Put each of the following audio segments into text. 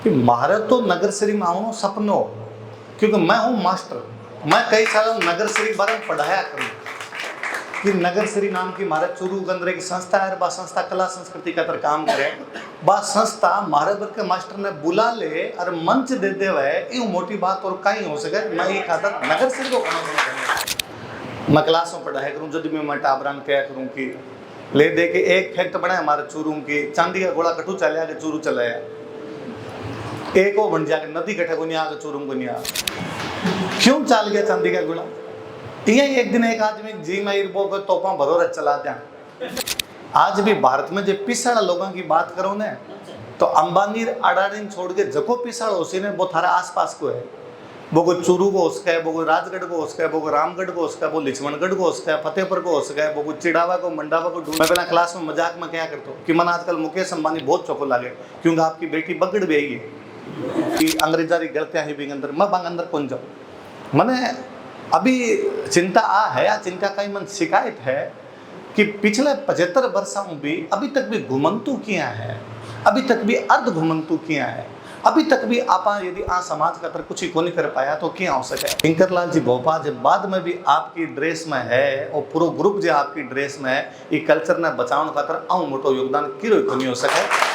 कि महारे तो नगरश्री में आऊँ सपनो, क्योंकि मैं हूँ मास्टर। मैं कई सालों नगरश्री बारे में पढ़ाया करूँ कि नगरश्री नाम की महारे चूरू गंदरे की संस्था है। बा संस्था कला संस्कृति का तर काम करे। बा संस्था महारे बर के मास्टर ने बुला ले और मंच दे दे वह यूं मोटी बात और कहीं हो सके। मैं ये खातर नगरश्री को मैं क्लास में पढ़ाया करूँ। जब मैं टाबरान क्या करूँ कि ले दे के एक फैक्ट बनाया हमारे चूरू की, चांदी का गोला कटू चलिया के चूरू चलाया, एक वो बन जाके नदी कटे को नहीं आगे चूरू को नहीं आ। क्यों चाल गया चांदी का गोला? यही एक दिन एक आदमी जी मैं वो को तोपा भरोरे चला दिया। आज भी भारत में जो पिछड़ा लोगों की बात करो ना, तो अंबानी अडानी छोड़ के जको पिछड़ उसी ने वो थारा आसपास को है। वो चूरू को उसका है, वो राजगढ़ को उसका है, वो रामगढ़ को उसका है, वो लक्ष्मणगढ़ को उसका है, फतेहपुर को उसका है, वो चिड़ावा को मंडावा को। मैं पहला क्लास में मजाक में क्या करता हूँ कि मन आजकल मुकेश अंबानी बहुत चौको लागे, क्योंकि आपकी बेटी बगड़ भी आई कि अंग्रेजारी गलतियां ही भी अंदर मैं बांग अंदर कौन जाऊँ। मैंने अभी चिंता आ है या चिंता का मन शिकायत है कि पिछले 75 वर्षों में भी अभी तक भी घुमंतु किया है, अभी तक भी अर्ध घुमंतु किया है, अभी तक भी आप यदि आ समाज का तर कुछ ही को नहीं कर पाया तो क्या हो सके। शंकरलाल जी भोपा जब बाद में भी आपकी ड्रेस में है और पूरा ग्रुप जो आपकी ड्रेस में है, ये कल्चर ने बचाने का तर आऊँ मोटो योगदान किरो को नहीं हो सके।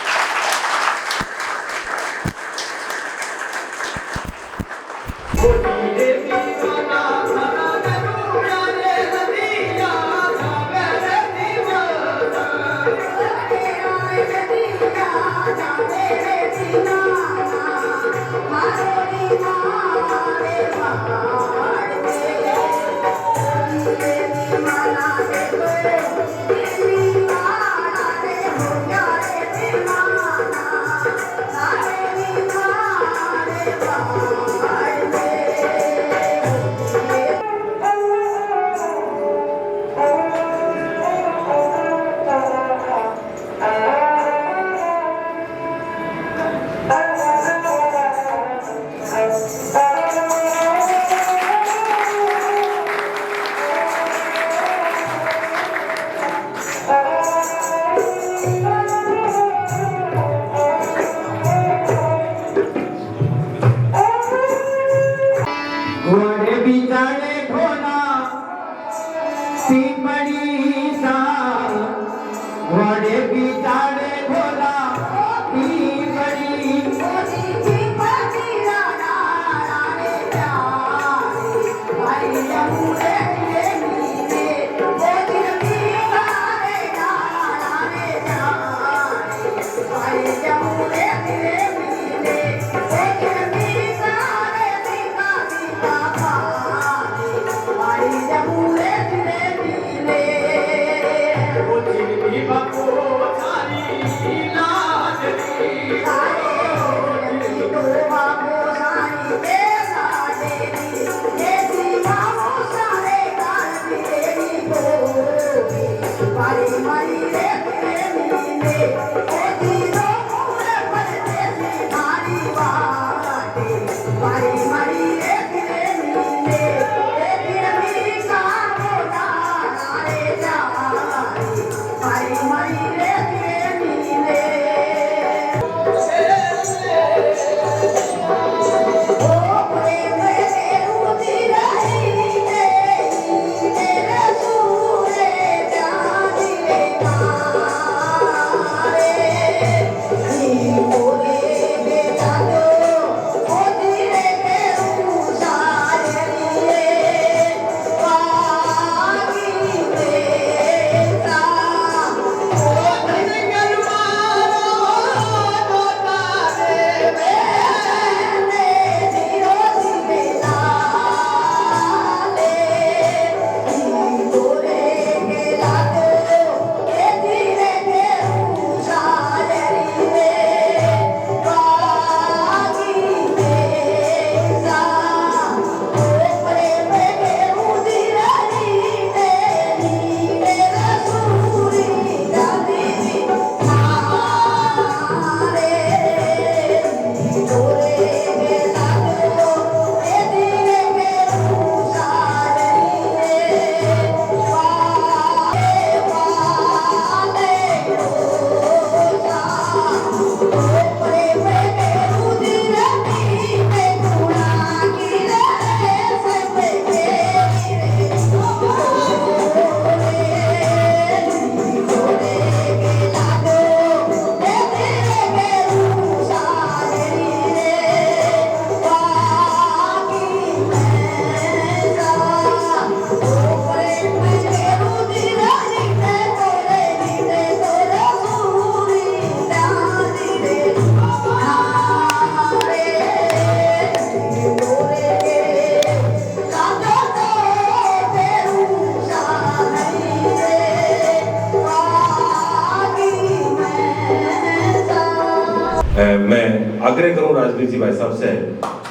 आग्रह करूँ राजवीर जी भाई साहब से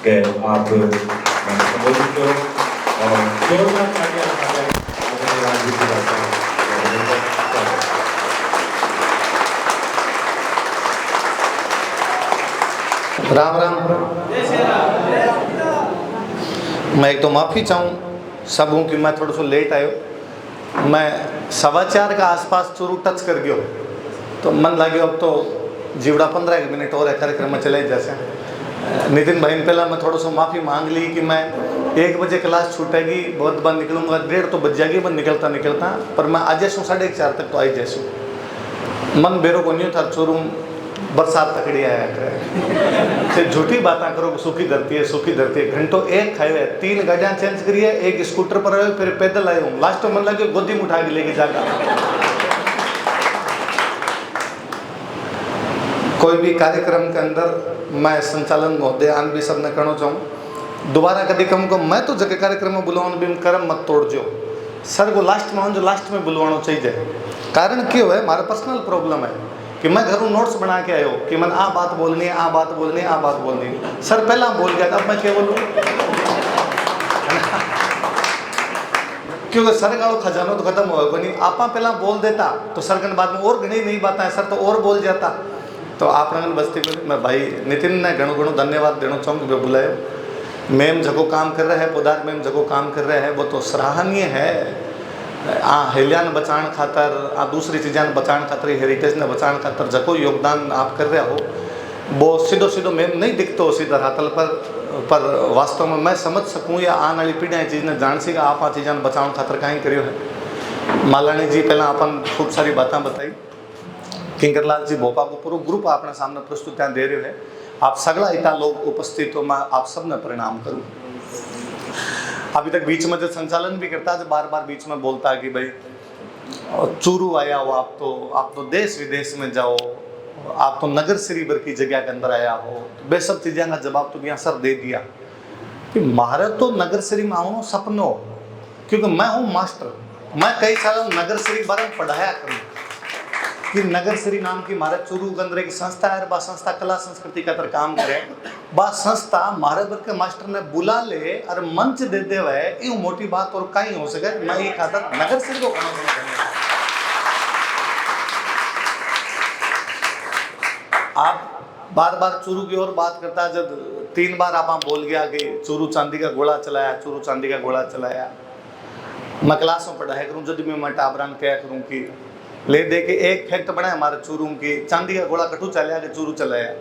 कि आप संबोधित करो और जोरदार तालियां बजाएं राजवीर जी भाई साहब। राम राम। मैं एक तो माफ़ी चाहूँ सबों की, मैं थोड़ा सा लेट आयो। मैं 4:15 का आसपास चूरू टच कर गयो तो मन लगे अब तो जीवड़ा 15 मिनट और है कार्यक्रम में चले जैसे। नितिन भाई ने पहला मैं थोड़ा सा माफ़ी मांग ली कि मैं 1 बजे क्लास छूटेगी, बहुत बार निकलूंगा, 1:30 तो बज जाएगी मैं निकलता निकलता, पर मैं आज जैसूँ 4:30 तक तो आई जैसूँ। मन बेरो को नहीं था चूरू बरसात तकड़ी आया करे झूठी बातें करो, सूखी धरती है सूखी धरती है। घंटों एक खाए हुए 3 गाड़ियाँ चेंज करी है, एक स्कूटर पर आए फिर पैदल आए हूँ। लास्ट में मन लगे गोदी में उठा के लेके जाकर। कोई भी कार्यक्रम के अंदर मैं संचालन महोदय आन भी सबने कहना चाहूँ, दोबारा कभी कम को मैं तो जगह कार्यक्रम में बुलाऊँ भी कर्म मत तोड़ जो सर को लास्ट में जो लास्ट में बुलवाना चाहिए। कारण क्यों है, हमारा पर्सनल प्रॉब्लम है कि मैं घरों नोट्स बना के आयो कि मैं आ बात बोलनी है आ बात बोलनी है आ बात बोलनी है। सर पहला बोल गया अब मैं क्या बोलूँ क्योंकि सर का खजाना तो खत्म होगा नहीं। आप पहला बोल देता तो सर के बाद में और घनी नहीं बात है, सर तो और बोल जाता। तो आप बस्ती में मैं भाई नितिन ने घणो घणो धन्यवाद देना चाहूँ कि बुलाए। मैम जगो काम कर रहे हैं, पोदार मैम जगो काम कर रहे हैं वो तो सराहनीय है। हेलियान बचाने खातर दूसरी चीज़ें बचाने खातर हेरिटेज ने बचाने खातर जको योगदान आप कर रहे हो वो सीधो सीधो मैम नहीं दिखते सीधा हाथल पर वास्तव में मैं समझ सकूँ या आने वाली पीढ़ियाँ चीज़ ने जान सी आप चीज़ें बचाने खातर कहीं करियो है। मालानी जी पहला अपन खूब सारी बातें बताई, किंकरलाल जी भोपा को पूरा ग्रुप अपने सामने प्रस्तुतियाँ दे रहे हैं। आप सगला इतना लोग उपस्थित हो, मैं आप सब ने परिणाम करूँ। अभी तक बीच में जो संचालन भी करता है बार बार बीच में बोलता है कि भाई चूरू आया हो आप तो देश विदेश में जाओ, आप तो नगर श्रीवर की जगह के अंदर आया हो, वे सब चीज़ें का जवाब तो यहाँ सर दे दिया कि महाराज तो नगर श्री में आऊँ सपनों, क्योंकि मैं हूँ मास्टर। मैं कई साल नगर श्री बारे में पढ़ाया करूँ कि नगर श्री नाम की महाराज चूरू गंदरे की संस्था है, बा संस्था कला संस्कृति का तर काम करे, बा संस्था महाराज के मास्टर ने बुला ले और मंच दे दे हुए ये मोटी बात और कहीं हो सके। मैं ये खातर नगर श्री को आप बार बार चूरू की ओर बात करता है। जब 3 बार आप बोल गया कि चूरू चांदी का गोला चलाया, चूरू चांदी का गोला चलाया, मैं क्लास में पढ़ाया करूँ जब भी मैं टाबरान कहा करूँ कि ले दे के एक फैक्ट बना हमारे चूरू की चांदी का गोला कटू चलाया के चूरू चलाया,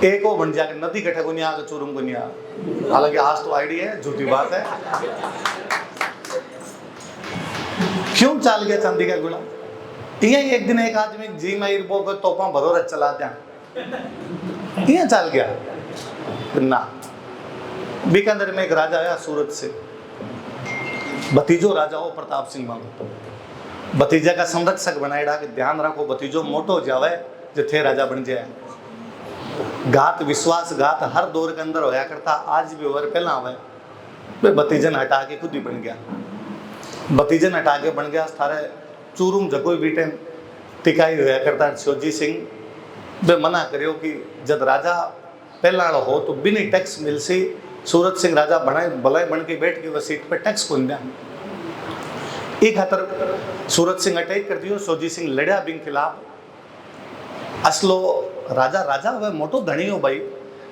एक वो बन जाके नदी कटे को नहीं आगे चूरू को नहीं आ। हालांकि आज तो आइडिया है, झूठी बात है। क्यों चल गया चांदी का गोला? यही एक दिन एक आदमी जी मैं वो तोपा भरो रच चला दिया, यह चल गया ना। बीकानेर में एक राजा आया सूरत से, भतीजो राजा हो प्रताप सिंह मांगो, भतीजा का संरक्षक बनाएड़ा कि ध्यान रखो भतीजो मोटो हो जावे जो थे राजा बन जाए। घात विश्वासघात हर दौर के अंदर होया करता, आज भी ओवर पहला हुआ वे भतीजन हटा के खुद ही बन गया। भतीजन हटा के बन गया थारे चूरू में जकोई भी टाइम टिकाई होया करता। शिवजी सिंह वे मना करियो कि जब राजा पहला हो तो बिना टैक्स मिल सी सूरत सिंह राजा बनाए भलाई बन के बैठ के वह सीट पर टैक्स को दिया। एक खातर सूरत सिंह अटैक कर दियो, शिवजी सिंह लड़ा बिन खिलाफ। असलो राजा राजा वह मोटो धनी हो भाई,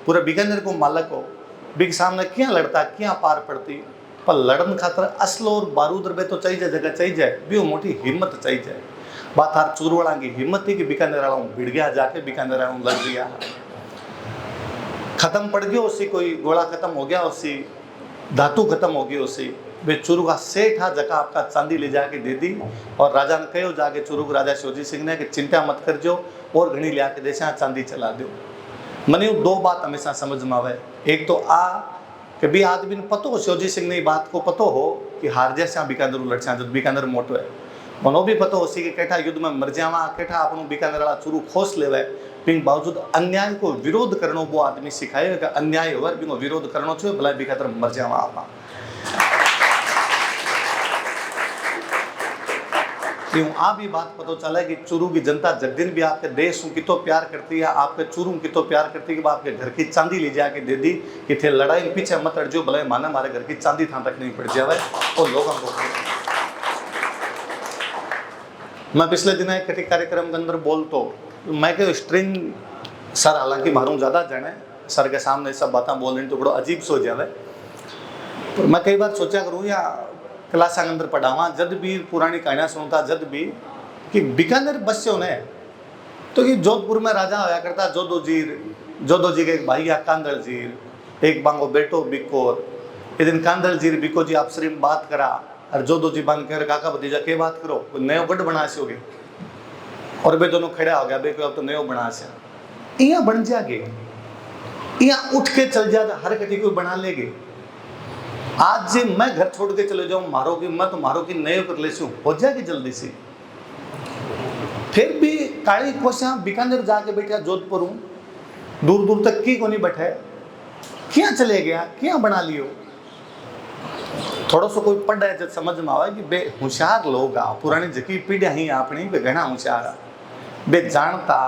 पूरे बीकानेर को मालक हो, बिग सामने क्या लड़ता क्या पार पड़ती, पर लड़न खातर असलो और बारूद रुपये तो चाहिए, जगह चाहिए, भी मोटी हिम्मत चाहिए। बात हर चूरवाड़ा की हिम्मत थी कि बीकानेर वाला भिड़ गया जाके बीकानेर वाला लड़ गया, खत्म पड़ गया उसी, कोई गोला खत्म हो गया उसी, धातु खत्म हो गई उसी। वे चूरू का सेठ हा जगह आपका चांदी ले जाके दे दी और राजा ने कहो जाके चूरू के राजा शिवजी सिंह ने कि चिंता मत कर जो और घनी ले आके देशा चांदी चला दो। मने 2 बात हमेशा समझ में आवे, एक तो कि भी आदमी ने पतो हो शिवजी सिंह ने बात को पतो हो कि हार जैसा बीकानेर लड़सा जब बीकानेर मोटो है, मनो भी पतो हो सी कि केठा युद्ध में मर जावा, केठा अपन बीकानेर वाला चूरू खोस लेवे, लेकिन बावजूद अन्याय को विरोध करनो वो आदमी सिखाए कि अन्याय होवर भी विरोध करनो छो भला बीकानेर मर जावा आपा। क्यों आ भी बात पता चला कि चूरू की जनता जब दिन भी आपके देश को कितो प्यार करती है, आपके चूरू को कितो प्यार करती है कि आपके घर की चांदी ले जाके दे दी कि थे लड़ाई पीछे मत अड़जो, भले माना हमारे घर की चांदी थान रखनी पड़ जाए और लोगों को। मैं पिछले दिन एक कटी कार्यक्रम के अंदर बोलतो मैं के स्ट्रिंग सर, हालांकि मारूं ज्यादा जाने सर के सामने सब बातें बोलने तो बड़ा अजीब सो जावे, पर मैं कई बार सोचा करूँ या क्लास के अंदर पढ़ावा जब भी पुरानी कहानियां सुनता जब भी कि बीकानेर बस्यो ने तो कि जोधपुर में राजा होया करता जोधो जी के एक भाई कांदड़ जीर, एक बांगो बेटो बिकोर। एक दिन कांदड़ जीर बिको जी आपसरी में बात करा और जोधो जी बांग कर काका भतीजा के बात करो कोई नयो गढ़ बना सोगे, और वे दोनों खड़ा हो गया, बे अब तो नयो बना से इया बन जागे, इया उठ के चल जा हर कटी कोई बना लेगे। आज जे मैं घर छोड़ के चले जाऊं मारो की मैं तो मारो की नयो कर ले हो जाएगी जल्दी से। फिर भी काली कोशियां बीकानेर जाके बैठा जोधपुर हूं, दूर दूर तक की को नहीं बैठे, क्या चले गया क्या बना लियो। थोड़ा सा कोई पढ़ा है जब समझ में आवा कि बे होशियार लोग आ पुरानी जकी पीढ़ियां ही अपनी बे घना होशियार आ, बे जानता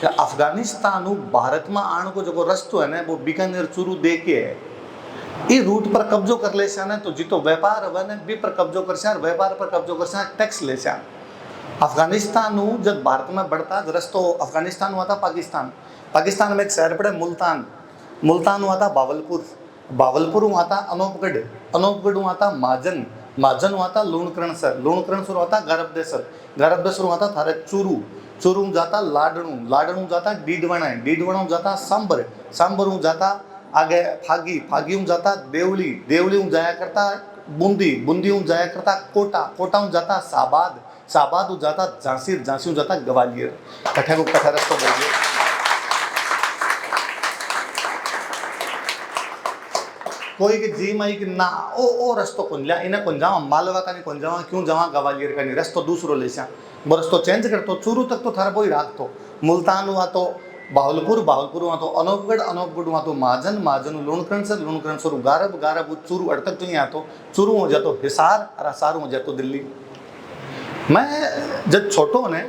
कि अफगानिस्तान भारत में आने को जो रस्तो है ना वो बीकानेर चूरू दे के है, ये रूट पर कब्जो कर ले ना तो जितो व्यापार है ना भी पर कब्जो कर से, व्यापार पर कब्जो कर से टैक्स ले से। अफगानिस्तान जब भारत में बढ़ता रस्तो अफगानिस्तान हुआ था पाकिस्तान, पाकिस्तान में एक शहर पड़े मुल्तान, मुल्तान हुआ था बावलपुर, बावलपुर हुआ था अनूपगढ़, अनूपगढ़ हुआ था माजन, माजन हुआ था लूणकरणसर, लूणकरणसर हुआ था गरबदेसर, गरबदेसर हुआ था थारे चूरू, चूरू जाता लाडणू, लाडणू जाता डीडवण, डीडवण जाता सांबर, सांबर जाता आगे फागी, फागी जाता देवली, देवली जाया करता बूंदी, बूंदी जाया करता कोटा, कोटा जाता साबाद, साबाद जाता झांसी, झांसी जाता ग्वालियर। कठे को कठा रस्तो बोलिए। कोई के जी माई कि ना ओ रस्तो कौन लिया इन्हें कौन जावा मालवा का नहीं कौन जावा क्यों जावा ग्वालियर का नहीं रस्तो दूसरो ले सा वो रस्तो चेंज कर तो चूरू तक तो थारा कोई राख तो मुल्तान हुआ तो बावलपुर, बावलपुर हुआ तो अनूपगढ़, अनूपगढ़ हुआ तो माजन, माजन लूणकरणसर, लूणकरणसर गारब, गारब चूरू अड़तक तो यहाँ तो चूरू हो जातो हिसार और हिसार हो जातो दिल्ली। मैं जब छोटो ने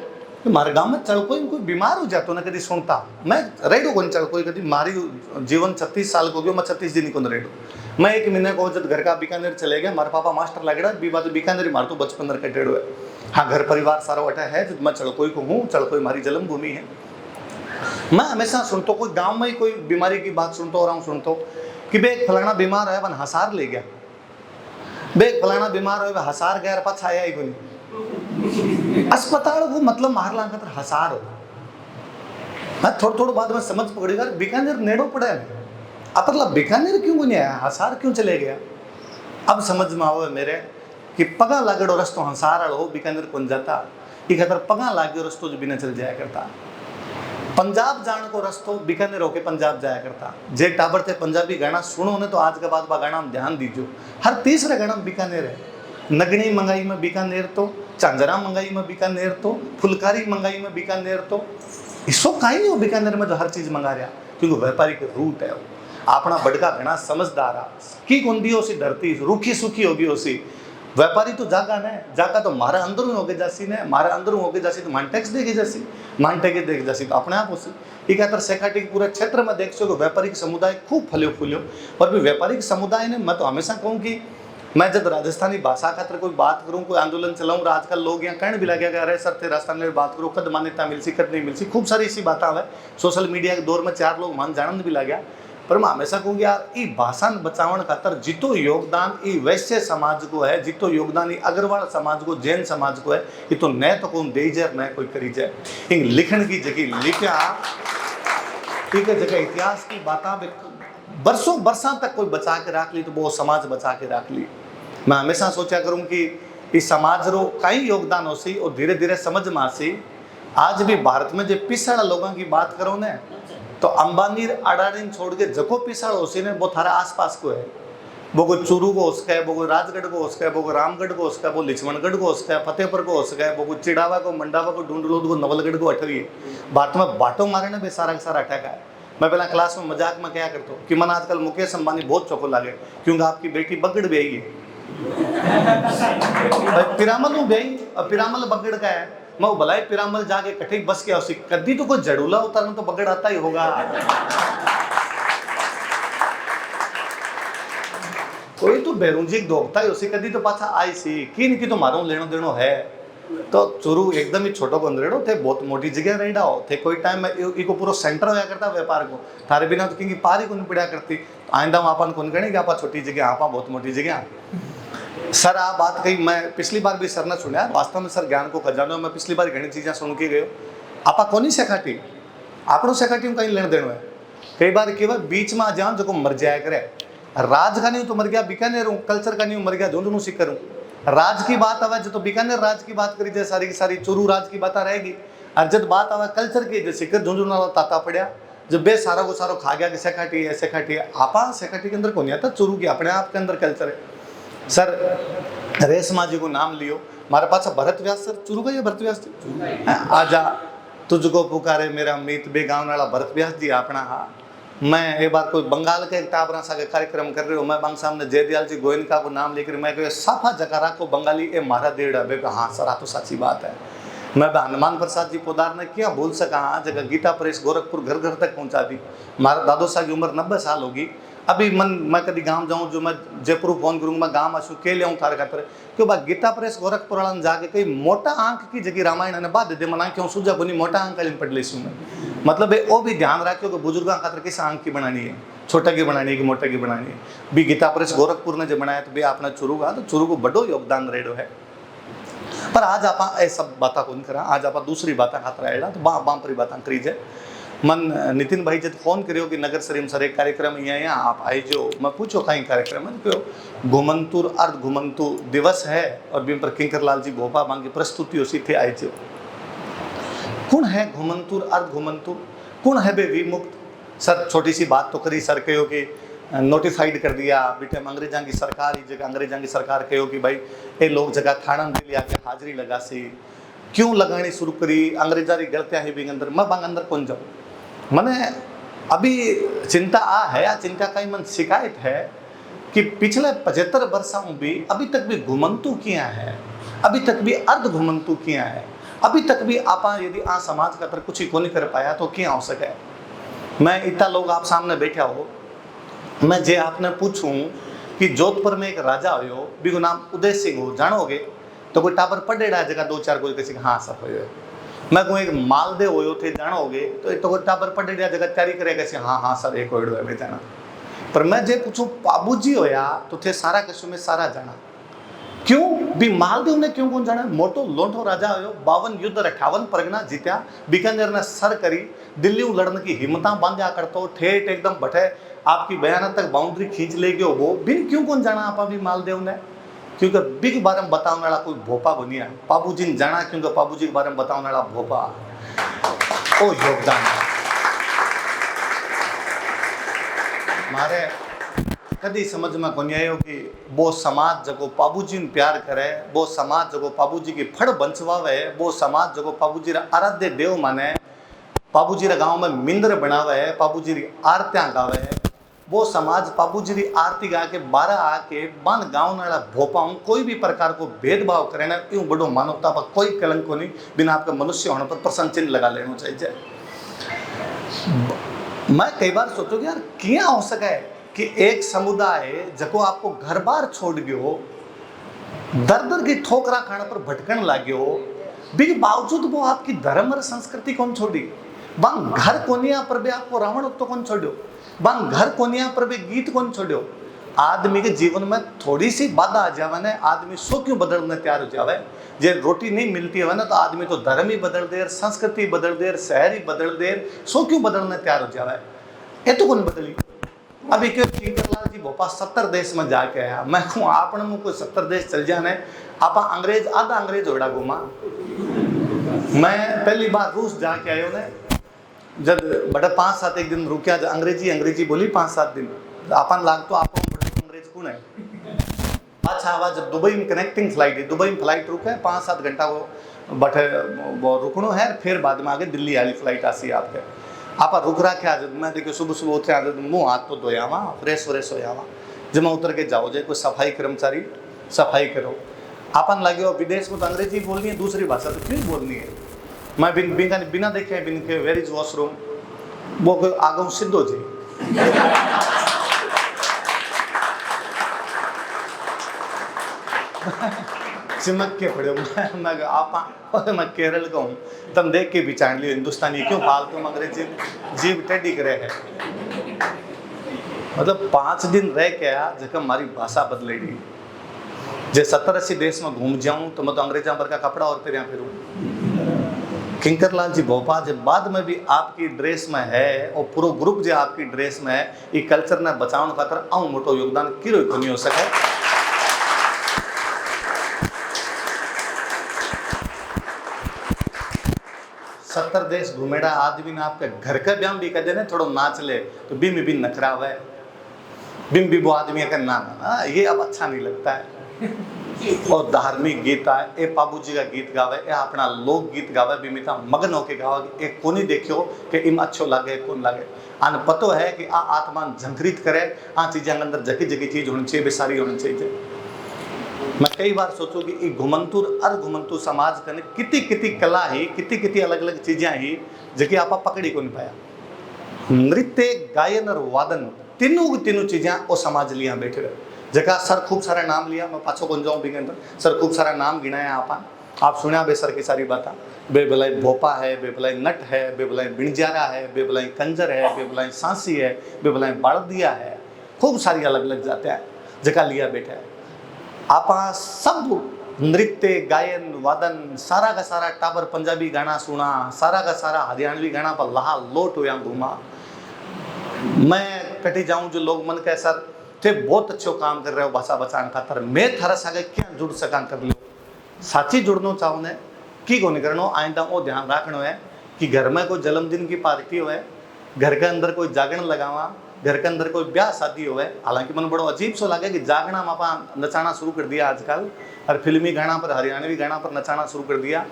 मारे गांव में चढ़ कोई बीमार हो जातो ना कभी सुनता मैं रेडो को चढ़ कोई कभी मारी जीवन 36 साल को गयो मैं 36 दिन को रेडो मैं एक महीने को जब घर का बीकानेर चले गया मारे पापा मास्टर लगड़ा भी बात बीकानेर मार तो बचपन कटेड़ो है। हाँ घर परिवार सारा अटा है जब मैं चढ़कोई को हूँ, चढ़कोई मारी जन्मभूमि है। मैं हमेशा सुनता कोई गांव में ही कोई बीमारी की बात सुनता हो रहा हूँ सुनता कि बे एक फलाना बीमार है वन हसार ले गया, बे एक फलाना बीमार है हसार गया पास आया ही कोई अस्पताल को मतलब मार ला कर हसार हो। मैं थोड़ा थोड़ा बाद में समझ पकड़ेगा बीकानेर नेड़ो पड़ा है अब मतलब बीकानेर क्यों नहीं आया हसार क्यों चले गया। अब समझ में आओ मेरे कि पगा लागड़ो रस्तो हसार हो बीकानेर कौन जाता ये खतर पगा लागो रस्तो जो बिना चल जाया करता। पंजाब जाने को रस्तो बीकानेर होके पंजाब जाया करता। जे टाबर थे पंजाबी गाना सुनो ने तो आज के बाद गाना में ध्यान दीजिए हर तीसरा गाना बीकानेर है। नगनी मंगाई में बीकानेर तो, चांजरा मंगाई में बीकानेर तो, फुलकारी मंगाई में बीकानेर तो, इसो कहीं हो बीकानेर में जो हर चीज मंगा रहा क्योंकि व्यापारी के रूट है वो अपना बड़का घना समझदार की कुंदी हो सी धरती रूखी सूखी होगी हो सी व्यापारी तो जागा ने जागा तो मारे अंदर ही होके जासी ने मारे अंदर होके जासी तो मान टैक्स देगी जासी मान टैक्स देगी जासी तो अपने आप हो सी ये कहते सेकाटी पूरे क्षेत्र में देख सको व्यापारिक समुदाय खूब फल्यो फूल्यो। और भी व्यापारिक समुदाय ने मैं तो हमेशा कहूँ कि मैं जब राजस्थानी भाषा खातर कोई बात करूँ कोई आंदोलन चलाऊँ आजकल लोग यहाँ कहने भी लगे अरे सर थे राजस्थान में बात करो कद मान्यता मिलसी कद नहीं मिलसी खूब सारी ऐसी बातें है सोशल मीडिया के दौर में 4 लोग मान जानन भी लगे। पर मैं हमेशा कहूँ यार ये भाषा बचावन खातर जितो योगदान ये वैश्य समाज को है जितो योगदान ये अग्रवाल समाज को जैन समाज को है ये तो न तो कौन दे जाए न कोई करी जाए। इन लिखण की जगह लिखा ठीक है जगह इतिहास की बातें बरसों बरसा तक कोई बचा के रख ली तो वो समाज बचा के रख ली। मैं हमेशा सोचा करूँ कि इस समाज रो कई योगदान हो सी और धीरे धीरे समझ में आसी। आज भी भारत में जो पिछड़ा लोगों की बात करो न तो अंबानी अडानी छोड़ के जको पिछड़ हो सी ने वो थारे आसपास को है वो कोई चूरू को उसका है वो कोई राजगढ़ को उसका है वो कोई रामगढ़ को उसका है वो लक्ष्मणगढ़ को उसका है फतेहपुर को उसका है वो कोई चिड़ावा को मंडावा को ढूंढलोद को नवलगढ़ को अठवी भारत में बाटो मारने भी सारा का सारा अटैक है। मैं पहला क्लास में मजाक में क्या करता हूँ कि मन आजकल मुकेश अंबानी बहुत चौको लागे क्योंकि आपकी बेटी बगड़ भी आई है पिरामल में भी आई पिरामल बगड़ का है, मैं भलाई पिरामल जाके कठे बस के उसी कदी तो कोई जड़ूला उतारना तो बगड़ आता ही होगा। कोई तो बेरुंजी दोगता है उसी कदी तो पाछा आई सी की तो मारो लेनो देनो है। तो चूरू एकदम ही छोटो बंदरेड़ो थे, बहुत मोटी जगह रेड़ा हो थे, कोई टाइम में इको पूरा सेंटर होया करता व्यापार को, थारे बिना तो क्योंकि पारी को नहीं पड़ा करती। आइंदा आपन कौन कहेंगे आपा छोटी जगह, आपा बहुत मोटी जगह। सर आ बात कही, मैं पिछली बार भी सर ने सुना, वास्तव में सर ज्ञान को खजानो, मैं पिछली बार घनी चीजें सुन के गयो। आपा कोनी सेखाटी, आपनो सेखाटी कहीं लेन देनो है। कई बार केवल बीच में आ जाओ जो मर जाया करे, राज का नहीं तो मर गया, बीकानेर हूँ, कल्चर का नहीं मर गया, झुंझुनू सीकर हूँ। राज की बात आवे जो बीकानेर राज की बात करी जाए, सारी की सारी चूरू राज की बात रहेगी। और जब बात आवे कल्चर की, जो सीकर झुंझुनू वाला ताता पड़ा, जब बे सारा को सारो खा गया कि सेखाटी है सेखाटी है। आपा सेखाटी के अंदर कौन आता, चूरू की अपने आप के अंदर कल्चर है। सर रेशमा जी को नाम लियो, हमारे पास भरत व्यास सर, चूरू का ये भरत व्यास जी, आजा तुझको पुकारे मेरा मीत, बे गाँव वाला भरत व्यास जी अपना। हाँ, मैं एक बार कोई बंगाल के टाबरा सा के कार्यक्रम कर रहे हो, मैं बंग सामने जयदयाल जी गोयनका को नाम लेकर मैं कहो साफा जकारा को बंगाली ए मारा देड़ा बे। हाँ सर आ तो सच्ची बात है। मैं हनुमान प्रसाद जी पोदार ने क्या भूल सका, हाँ जगह गीता प्रेस गोरखपुर घर घर तक पहुंचा दी। हमारा दादो साहब की उम्र 90 साल होगी। अभी मैं कभी गांव जाऊं जो मैं जयपुर फोन करूंगा, मैं गांव आशू के ले आऊँ थारे खातर क्यों बा गीता प्रेस गोरखपुर वाला जाके कई मोटा आंक की जगह रामायण ने बाद दे मना क्यों सूझा कोनी मोटा आंक का पढ़ ले मैं। मतलब वो भी ध्यान रखियो कि बुजुर्गों खातर किस आंक की बनानी है, छोटा की बनानी है कि मोटा की बनानी है। भी गीता प्रेस गोरखपुर ने जो बनाया तो भी आपने चूरू का तो चूरू को बड़ो योगदान रेडो है। पर आज आप ए सब बातें कौन करा, आज आप दूसरी बातें खातर आएगा तो बापरी बातें करी जाए। मन नितिन भाई जब फोन करियो कि नगर सरीम सर एक कार्यक्रम यहाँ आप आई जो, मैं पूछो कहीं कार्यक्रम है क्यों घुमंतुर अर्ध घुमंतु दिवस है और बिम पर किंकर लाल जी भोपा मांगी प्रस्तुति उसी थे आई जो। कौन है घुमंतुर अर्ध घुमंतुर, कौन है बे विमुक्त। सर छोटी सी बात तो करी, सर कहो कि नोटिफाइड कर दिया बेटे अंग्रेजा की सरकार ही जगह, अंग्रेजा की सरकार कहो कि भाई ये लोग जगह खाना दे लिया के हाजिरी लगा सी, क्यों लगानी शुरू करी, अंग्रेजा की गलतियां ही भी अंदर मैं बांग अंदर कौन जाऊँ। मने अभी चिंता आ है या चिंता का मन शिकायत है कि पिछले 75 वर्षों में भी अभी तक भी घुमंतु किया है, अभी तक भी अर्ध घुमंतु किया है, अभी तक भी आप यदि आ समाज का कुछ ही को नहीं कर पाया तो क्या हो सके। मैं इतना लोग आप सामने बैठा हो, मैं जे आपने पूछूं कि जोधपुर में एक राजा हो भी नाम उदय सिंह हो, जानोगे तो कोई टाबर पढ़ेड़ा जगह 2-4 कोई किसी हाँ सब हो। मैं कहूँ एक मालदेव हो थे जानोगे तो कोई टाबर पढ़ेड़ा जगह तैयारी करेगा सी हाँ हाँ सर एक होड़ो है बेचाना। पर मैं जे पूछूं बाबूजी होया तो थे सारा कशु में सारा जाना, क्यों भी मालदेव ने क्यों कौन जाना। मोटो लोंठो राजा हो, 52 युद्ध 58 परगना जीत्या, बीकानेर ने सर करी, दिल्ली लड़ने की हिम्मत बांधा करतो, ठेठ एकदम बठे आपकी बयान तक बाउंड्री खींच ले गयो वो भी क्यों कौन जाना आप भी मालदेव ने। क्योंकि बिग बारे में बताने वाला कोई भोपा बनिया, बाबूजी ने जाना क्योंकि बाबूजी के बारे में बताने वाला भोपा ओ योगदान मारे कदी समझ में को नहीं आयो कि वो समाज जगो बाबूजी ने प्यार करे, वो समाज जगो बाबूजी की फड़ बंचवावे, वो समाज जगो बाबूजी रा आराध्य देव माने, बाबूजी रा गांव में मिंदर बनावे, बाबूजी री आरतियां गावे, वो समाज बाबूजी री आरती गा के 12 आके बन गाँव नाला भोपाऊं कोई भी प्रकार को भेदभाव करे ना, यूं बड़ो मानवता पर कोई कलंक को नहीं, बिना आपके मनुष्य होने पर प्रश्न चिन्ह लगा लेना चाहिए। मैं कई बार सोचो यार क्या हो सके कि एक समुदाय जको आपको घर बार छोड़ गयो, दर दर की ठोकरा खाने पर भटकन लाग्यो, भी बावजूद वो आपकी धर्म और संस्कृति कौन छोड़ी। बंग घर कोनिया पर भी आपको रावण तो कौन छोड़ो, बंग घर कोनिया पर भी गीत कौन छोड़ो। आदमी के जीवन में थोड़ी सी बाधा आ जावे ना, आदमी सो क्यों बदलने तैयार हो जावे। जे रोटी नहीं मिलती है ना तो आदमी तो धर्म ही बदल दे, संस्कृति बदल दे, शहर ही बदल दे, सो क्यों बदलने तैयार हो जावे। ये तो कौन बदली। अभी क्यों किंकरलाल जी भोपाल 70 देश में जाके आया, मैं कहूँ आपने में कोई 70 देश चल जाने, आप अंग्रेज आधा अंग्रेज होड़ा घूमा। मैं पहली बार रूस जाके आयो ने, जब बड़ा 5-7 एक दिन रुकिया, अंग्रेजी बोली 5-7 दिन, अपन लाग तो आप अंग्रेज कौन है। अच्छा आवाज जब दुबई में कनेक्टिंग फ्लाइट है, दुबई में फ्लाइट रुके 5-7 घंटा को बटे वो रुकनो है, फिर बाद में आगे दिल्ली वाली फ्लाइट आसी आपके। आप रुक रखे आज मैं देखिए सुबह सुबह उठे आज मुँह हाथ तो धोयावा, फ्रेश व्रेश होयावा, जब मैं उतर के जाओ जाए कोई सफाई कर्मचारी सफाई करो। आपन लगे हो विदेश में तो अंग्रेजी बोलनी है, दूसरी भाषा तो क्यों बोलनी है। मैं बिना देखे बिन के वेर इज वॉशरूम वो आगो सीधो जी चिमक के पड़े मैं आप मैं केरल का हूँ, तुम देख के भी जान लियो हिंदुस्तानी क्यों फालतू में अंग्रेजी जीव टेढ़ी करे है। मतलब 5 दिन रह के आया जब हमारी भाषा बदलेगी। जे 70-80 देश में घूम जाऊं तो मैं तो अंग्रेजा पर का कपड़ा और फिर फिरूं। किंकर लाल जी भोपाल जब बाद में भी आपकी ड्रेस में है और पूरा ग्रुप जो आपकी ड्रेस में है, ये कल्चर ने बचाने खातर आऊं मोटो योगदान किरो को नहीं हो सके। 70 देश घूमेड़ा आदमी ने आपके घर का ब्याम भी कह देने थोड़ा नाच ले तो बिम भी नखरा हुआ है, बिम भी वो आदमी का नाम ये अब अच्छा नहीं लगता है। और धार्मिक गीत है, ए बाबू जी का गीत गावे, ए अपना लोक गीत गावे, बिमिता मगन होके गावे, एक कोनी देखियो कि इम अच्छो लागे कौन लागे। आन पतो है कि आ आत्मा झंकृत करे, आ चीजें अंदर जकी जकी चीज होनी चाहिए, बेसारी होनी चाहिए। मैं कई बार सोचू कि घुमंतुर समाज कने कितनी कला ही, कितनी अलग अलग चीजें ही जकी आपा पकड़ी को नहीं पाया। नृत्य, गायन और वादन तीनों चीजें वो समाज लिया बैठे रहे। जगह सर खूब सारा नाम लिया, मैं पाछो कौन जाऊँ भी अंदर सर खूब सारा नाम गिनाया आप सुना बे सर की सारी बात। बे भलाई भोपा है, बे भलाई नट है, बे भलाई बिणजारा है, बे भलाई कंजर है, बे भलाई सांसी है, बे भलाई बाड़दिया है, खूब सारी अलग अलग जाते हैं जगह लिया बैठा है। आप सब नृत्य, गायन, वादन सारा का सारा टाबर पंजाबी गाना सुना, सारा का सारा हरियाणवी गाना पर लहा लोट हो घूमा। मैं कटी जाऊं जो लोग मन के सर थे बहुत अच्छो काम कर रहे हो भाषा बचाने खातर, मैं थारा सागे क्या जुड़ सका कर लो। साची जुड़ना चाहूँ ने की को नहीं करना, आइंदा वो ध्यान रखना है कि घर में कोई जन्मदिन की पार्टी हो, घर के अंदर कोई जागरण लगावा, घर के अंदर कोई ब्याह शादी हो। हालांकि मन बड़ो अजीब सो लगे कि जागना में आप नचाना शुरू कर दिया आजकल, और फिल्मी गाना पर, हरियाणवी गाना पर नचाना शुरू कर दिया।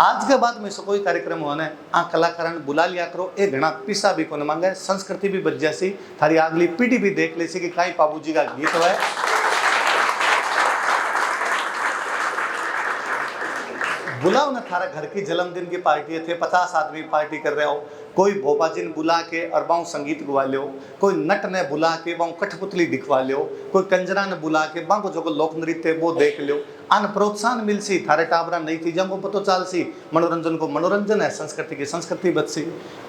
आज के बाद में से कोई कार्यक्रम होने आ कलाकार बुला लिया करो, एक घना पिसा भी कोने मांगे, संस्कृति भी बच जासी, थारी अगली पीढ़ी भी देख ले कि काई बाबू जी का गीत है। बुलाओ ना, थारा घर की जन्मदिन की पार्टी थे, 50 आदमी पार्टी कर रहे हो, कोई भोपा जी ने बुला के और बाऊ संगीत गवा लो, कोई नट ने बुला के बाऊ कठपुतली दिखवा लो, कोई कंजरा ने बुला के बाऊ जो लोक नृत्य वो देख लो। आन प्रोत्साहन मिल सी, थारे टाबरा नई चीजों को पतो चाल सी, मनोरंजन को मनोरंजन है, संस्कृति की संस्कृति बच सी,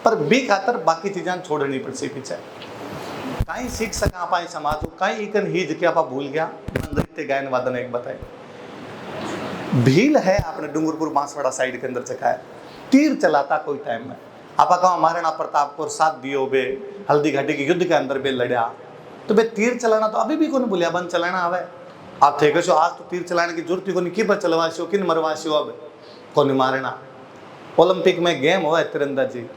पर बी खातर बाकी चीजें छोड़नी पड़ सी पीछे। कहीं सीख सका पाए समाज को, कहीं इकन ही जके आपा भूल गया। नृत्य गायन वादन एक बताए भील है आपने डूंगरपुर बांसवाड़ा साइड के अंदर चखा है, तीर चलाता कोई टाइम में आपा कहा महाराणा प्रताप को साथ दियो बे, हल्दी घाटी के युद्ध के अंदर बे लड़ा, तो बे तीर चलाना तो अभी भी कौन भूलिया, बंद चलाना आवे आप थे कसो, आज तो तीर चलाने की जरूरत ही कोनी, की पर चलवासियो किन मरवासियो, अब कौन मारना। ओलंपिक में गेम हो तीरंदाजी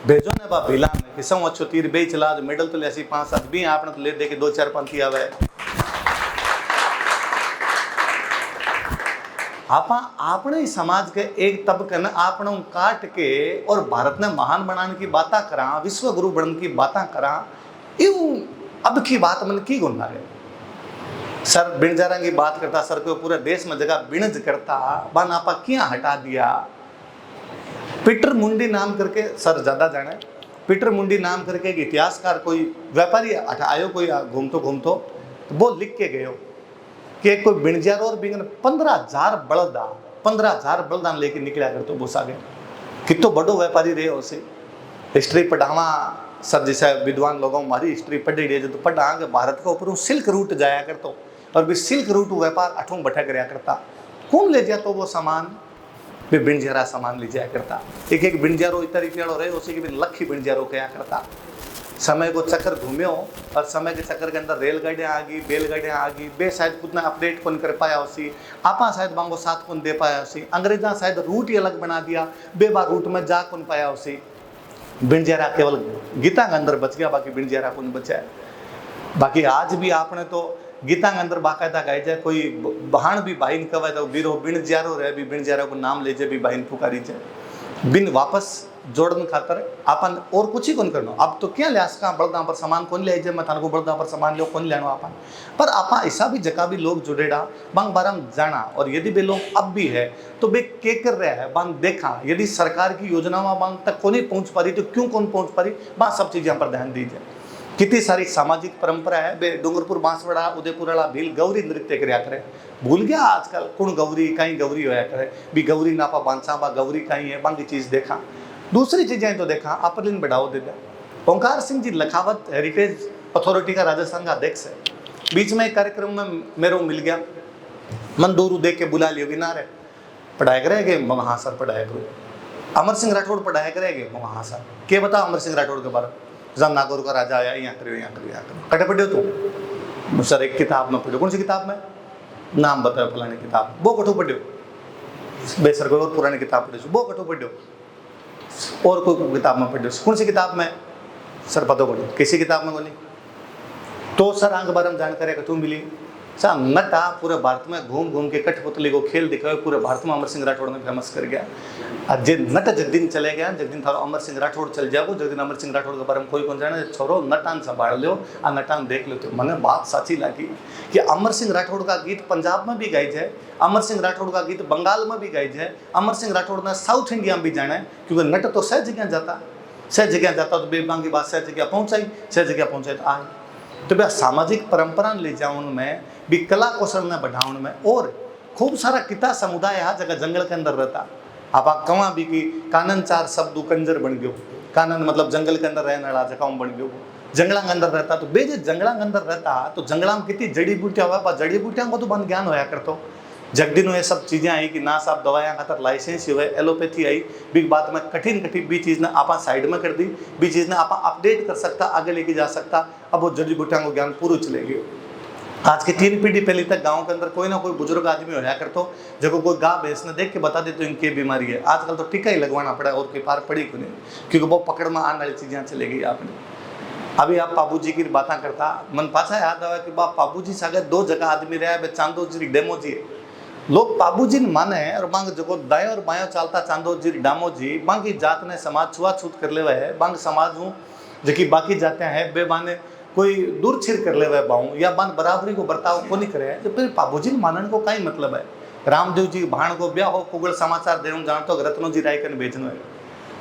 भेजो ने बा भीला में कि सौ अच्छो तीर बे चला, मेडल तो ले 5-7 भी आपने तो ले दे के 2-4 पंथी आवे। आपने समाज के एक तबके ने आपने काट के और भारत ने महान बनाने की बातें करा, विश्व गुरु बनने की बातें करा, यूं अब की बात मन की गुण लागे। सर बिणजारा की बात करता, सर को पूरे देश में जगह बिणज करता, बान आपा क्या हटा दिया। पीटर मुंडी नाम करके सर ज्यादा जाने, पीटर मुंडी नाम करके एक इतिहासकार कोई व्यापारी आयो, कोई घूमतो वो लिख के गयो कि कोई बिणजारो और बिंगन 15,000 बलदान लेके निकला कर तो बोसा गए। कितो बड़ो व्यापारी रहे उसे हिस्ट्री पढ़ावा सर, जैसे विद्वान लोगों हमारी हिस्ट्री पढ़ी रही तो पढ़ा के भारत के ऊपर सिल्क रूट जाया करतो, और भी सिल्क रूट व्यापार अठों बठा कराया करता। कौन ले जाता वो सामान, वे बिणजारा सामान ले जाया करता। एक बिणजारो इतना रिपेड़ो रहे उसी के भी लखी बिणजारो कया करता। समय को चक्कर घूम्यो और समय के चक्कर के अंदर रेलगाड़ियाँ आ गई, बैलगाड़ियाँ आ गई, बे शायद उतना अपडेट कौन कर पाया उसी, आपा शायद बांगो साथ कौन दे पाया उसी, अंग्रेजा शायद रूट ही अलग बना दिया, बेबार रूट में जा कौन पाया उसी। बिणजारा केवल गीता के अंदर बच गया, बाकी बिणजारा कौन बचा है। बाकी आज भी आपने तो गीता के अंदर बाकायदा गाई जाए, कोई बहान भी बाहिन कहे तो बीरो बिणजारो रहे, भी बिणजारा को नाम ले जाए भी बाहिन पुकारी जाए, बिन वापस जोड़न खातर अपन और कुछ ही कौन करना। अब तो क्या लिहाज का बड़दा पर सामान कौन ले जाए, मैं थाने को बड़दा पर सामान लो कौन लेना अपन, पर आपा ऐसा भी जगह भी लोग जुड़ेड़ा बांग बारम जाना। और यदि वे लोग अब भी है तो वे क्या कर रहे हैं बांग देखा, यदि सरकार की योजना में बांग तक कौन नहीं पहुंच पा रही तो क्यों कौन पहुंच पा रही, बांग सब चीज़ों पर ध्यान दीजिए। कितनी सारी सामाजिक परंपरा है। बे डूंगरपुर बांसवाड़ा उदयपुर वाला भील गौरी नृत्य कराया करे, भूल गया आजकल कौन गौरी कहीं गौरी होया करे भी गौरी नापा बांसा बा गौरी कहीं है बाकी चीज़ देखा, दूसरी चीज़ें तो देखा अपलिन बढ़ाओ दे दिया। ओंकार सिंह जी लखावत हेरिटेज अथॉरिटी का राजस्थान का अध्यक्ष है, बीच में एक कार्यक्रम में मेरे को मिल गया, मन दूर देख के बुला लियो बिना रे पढ़ाया करेंगे वहाँ सर पढ़ाया करो, अमर सिंह राठौड़ पढ़ाया करेंगे वहाँ सर के बताओ अमर सिंह राठौड़ के बारे में, जब नागौर का राजा आया यहाँ करियो यहाँ करियो यहाँ करियो, कटे पढ़ियो तू सर एक किताब में पढ़ियो, कौन सी किताब में नाम बताओ फलानी किताब, वो कठो पढ़ियो बेसर कोई और पुरानी किताब पढ़ियो वो कठो पढ़ियो, और कोई किताब में पढ़ियो कौन सी किताब में सर पता पढ़ियो किसी किताब में बोली तो सर आंख बारे में जानकारी कठू मिली। सर नटा पूरे भारत में घूम घूम के कठपुतली को खेल दिखाए पूरे भारत में अमर सिंह राठौड़ ने फेमस कर गया। और जे नट जग दिन चले गया जग दिन थारो अमर सिंह राठौड़ चल जाओ, जग दिन अमर सिंह राठौड़ के बारे में कोई कौन जाने, छोरो नटान संभाल लो आ नटान देख लो। तो मैंने बात सच्ची लगी कि अमर सिंह राठौड़ का गीत पंजाब में भी गाई जाए, अमर सिंह राठौड़ का गीत बंगाल में भी गाई जाए, अमर सिंह राठौड़ ने साउथ इंडिया में भी जाना है, क्योंकि नट तो सह जगह जाता तो बेबांग की बात सह जगह पहुंचाई तो आए। तो भैया सामाजिक परंपरा ले जाऊन में भी कला कौशल ने बढ़ाउन में, और खूब सारा किता समुदाय यहाँ जगह जंगल के अंदर रहता, आप कहाँ भी की कानन चार शब्द कंजर बन गयो, कानन मतलब जंगल के अंदर रहने वाला जगह बन गयो, जंगला के अंदर रहता तो बेजे जंगला के अंदर रहता तो जंगला में कितनी जड़ी बूटियां हुआ, जड़ी बूटियां को तो बंद ज्ञान होया करतो। जगदिन ये सब चीज़ें आई कि ना साहब दवाइयाँ खातर लाइसेंस हुए, एलोपैथी आई, बिग बात में कठिन भी चीज़ ने आप साइड में कर दी, भी चीज़ ने आप अपडेट कर सकता आगे लेके जा सकता। अब वो जड़ी बूटियां को ज्ञान पूरा चलेगी। आज की 3 पीढ़ी पहले तक गांव के अंदर कोई ना कोई बुजुर्ग आदमी होया करतो, जब कोई गाय भैंस ने देख के बता दे तो इनकी बीमारी है। आजकल तो टीका ही लगवाना पड़ा और कोई पार पड़ी को नहीं, क्योंकि वो पकड़ में आने वाली चीज़ें चलेगी आपने। अभी आप पाबू जी की बातें करता मन पाछा याद आया कि बाप पाबू जी सागर 2 जगह आदमी रहा है, चांदो जी डेमो जी, लोग पाबू जी माने और बांग जो दाएं और बाएं चलता चांदो जी डामो जी बांगी जात ने समाज छुआछूत कर ले है, बांग समाज हूँ जो बाकी जाते हैं बेबाने कोई दूर छिर कर ले बाऊ या बान बराबरी को बर्ताव को नहीं करे, तो फिर पाबू जी मानन को कई मतलब है। रामदेव जी भाण को ब्याह हो कुगल समाचार देना जानो तो रत्नो जी राय कन भेजनो है,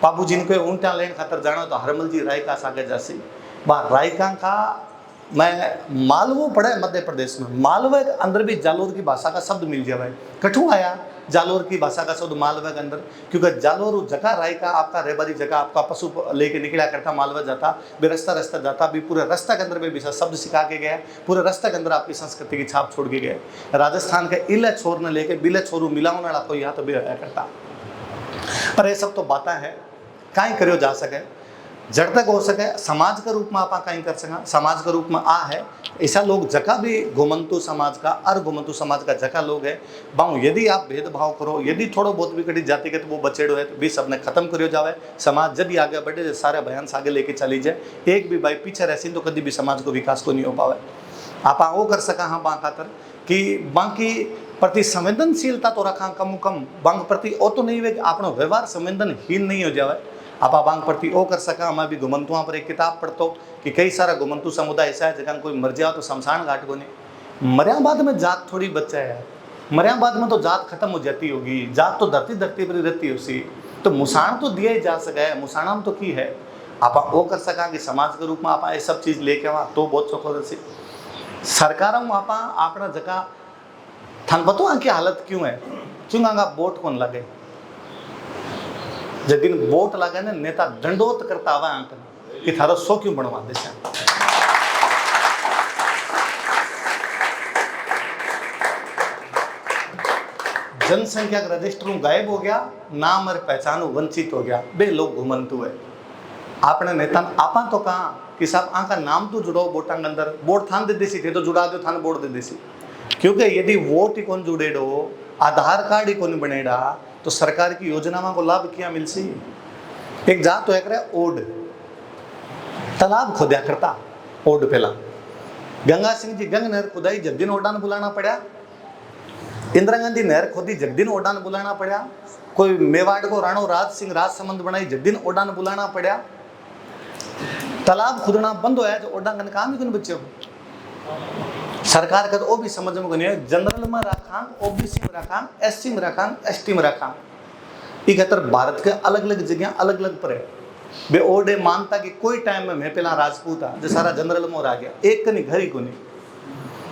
पाबू जी को ऊँटा लेन खातर जानो तो हरमल जी राय का सागे जासी बा रायका का। मैं मालवो पढ़ा है मध्य प्रदेश में, मालवे के अंदर भी जालोर की भाषा का शब्द मिल जाए, कठू आया जालोर की भाषा का शब्द मालवे के अंदर, क्योंकि जालोर जगह राय का आपका रेबारी जगह आपका पशु लेके निकला करता, मालवा जाता भी रास्ता जाता भी पूरे रास्ता के अंदर भी शब्द सिखा के गया, पूरे रास्ते के अंदर आपकी संस्कृति की छाप छोड़ के गए। राजस्थान के इले छोर ने लेके बिले छोरू मिलाने वाला कोई यहाँ तो भी होया करता, पर ये सब तो बातें हैं कहीं करियो जा सके, जड़ तक हो सके समाज के रूप में आप कहीं कर सका। समाज के रूप में आ है ऐसा लोग जका भी घुमंतु समाज का और घुमंतु समाज का जका लोग है बाऊ, यदि आप भेदभाव करो, यदि थोड़ो बहुत भी कटी जाति के तो वो बचेड़ो है तो भी सबने खत्म करियो जावे। समाज जब भी आगे बढ़े सारे बयान आगे लेके चली जाए, एक भी भाई पीछे रहसी तो कभी भी समाज को विकास को नहीं हो पावे। आप वो कर सका हाँ बाँ खातर कि बाकी प्रति संवेदनशीलता तो रखा कम बांग प्रति ओ तो नहीं हुए कि अपना व्यवहार संवेदनहीन नहीं हो जाए। आप बांग प्रति ओ कर सका। मैं भी घुमंतुआ पर एक किताब पढ़तो कि कई सारा घुमंतु समुदाय ऐसा है जगह कोई मर जाओ तो शमशान घाट को नहीं, मरिया बाद में जात थोड़ी बच्चा है, मरिया बाद में तो जात खत्म हो जाती होगी, जात तो धरती पर रहती है उसी, तो मुसाण तो दिया ही जा सका है, मुसाणाम तो की है। आप वो कर सका कि समाज के रूप में आप ये सब चीज़ लेके वहाँ तो बहुत चौखो से सरकारों में आप अपना जगह थान पतो की हालत क्यों है, क्यों वोट कौन लगे, जब दिन वोट लगे ना नेता दंडोत करता हुआ अंकल कि थारा 100 क्यों बनवा दे। जनसंख्या का रजिस्टर गायब हो गया, नाम और पहचान वंचित हो गया, बे लोग घुमंतु है। आपने नेता आपा तो कहा कि साहब आका नाम तो जुड़ो वोटा के अंदर, वोट थान दे देसी थे तो जुड़ा दो थान वोट दे देसी, क्योंकि यदि वोट ही कौन जुड़ेडो, आधार कार्ड ही कौन बनेड़ा तो सरकार की योजना को लाभ क्या मिल सी। एक जात तो एक ओड तालाब खोदा करता, ओड पहला गंगा सिंह जी गंग नहर खुदाई जगदीन ओडा ने बुलाना पड़ा, इंदिरा गांधी नहर खोदी जगदीन ओडा ने बुलाना पड़ा, कोई मेवाड़ को राणो राज सिंह राजसमंद बनाई जद्दिन उड़ान बुलाना पड़ा, तालाब खुदना बंद होया जो उड़ान काम ही कुछ बच्चे हो। सरकार का तो वो भी समझ में नहीं है, जनरल में रखा, ओबीसी में रखा, एससी में रखा, एसटी में रखा, इकहत्तर भारत के अलग अलग जगह अलग अलग पर है। बे ओडे मानता कि कोई टाइम में मैं पहला राजपूत था, जो सारा जनरल में आ गया, एक कनी घर ही को नहीं।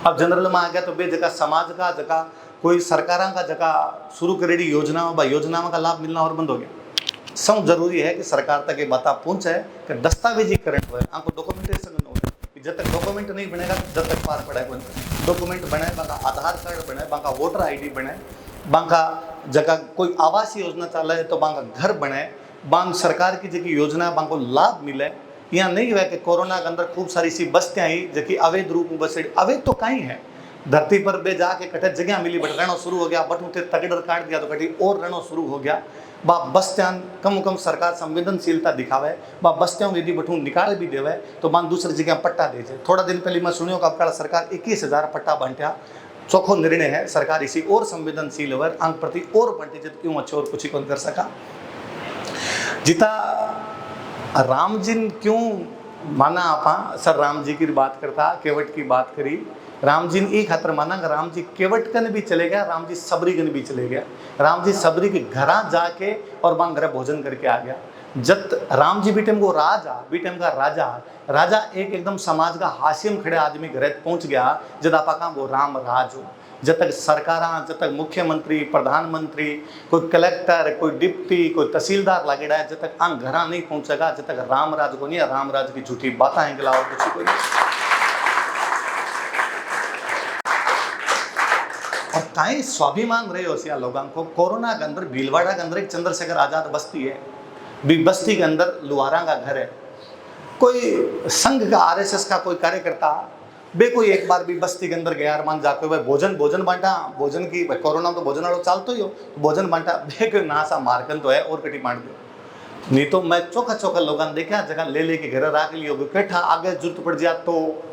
अब जनरल में आ गया तो बे जगह समाज का जगह कोई सरकार का जगह शुरू करेगी योजनाओं का लाभ मिलना और बंद हो गया। सब जरूरी है कि सरकार तक ये बात पहुंचे कि दस्तावेजीकरण हो, आपको डॉक्यूमेंटेशन हो। जब तक डॉक्यूमेंट नहीं बनेगा जब तक पार पड़े डॉक्यूमेंट बने, बाका आधार कार्ड बने, बाका वोटर आईडी बने, बाका जगह कोई आवास योजना चल है तो बाका घर बने, बांग सरकार की जगह योजना बांको लाभ मिले। यहाँ नहीं हुआ कि कोरोना के अंदर खूब सारी सी बस्तियाँ आई जबकि अवैध रूप में बसेड़ी, अवैध तो कहीं है धरती पर बे जाके कटे जगह मिली बट रहना शुरू हो गया, बट उठे तगड़र काट दिया तो कटी और रहना शुरू हो गया। बा बस्तियां कम सरकार संवेदनशीलता दिखावे, बा बस्तियों यदि बठू निकाल भी देवे तो बांग दूसरी जगह पट्टा दे जाए। थोड़ा दिन पहले मैं सुनियो कि सरकार 21,000 पट्टा बांटा, चोखो निर्णय है, सरकार इसी और संवेदनशील है, अंक प्रति और बांटे जब क्यों अच्छे और कुछ ही कौन कर सका। जिता राम जी क्यों माना आपा, सर राम जी की बात करता, केवट की बात करी, राम जी ने एक खातर माना कि राम जी केवट कन भी चले गया, राम जी सबरी कन भी चले गया। राम जी सबरी के घर जाके और वहां घर भोजन करके आ गया। जब राम जी बीटेम को बीटेम का राजा एक एकदम समाज का हाशिम खड़े आदमी घर पहुंच गया, जब आपा कहा वो राम राज हो। जब तक सरकार, जब तक मुख्यमंत्री, प्रधानमंत्री, कोई कलेक्टर, कोई डिप्टी, कोई तहसीलदार लागेड़ा है, जब तक आंग घर नहीं पहुंचेगा, जब तक राम राज को नहीं, राम राज की झूठी बातें हैं और कुछ कोई नहीं। और कहीं स्वाभिमान रहे हो सिया लोगों को। कोरोना के अंदर भीलवाड़ा के अंदर एक चंद्रशेखर आजाद बस्ती है, बस्ती के अंदर लुहारा का घर है। कोई संघ का आरएसएस का कोई कार्यकर्ता बे कोई एक बार भी बस्ती के अंदर गया, मान जाके भाई भोजन बांटा, भोजन की कोरोना तो भोजन वालों चालतो ही हो, भोजन बांटा बे कोई नासा मारकन तो है और कटी बांट दो। नहीं तो मैं चौका लोगों देखा जगह ले लेके घर रख लियो, बैठा आगे जरूरत पड़ जाए तो।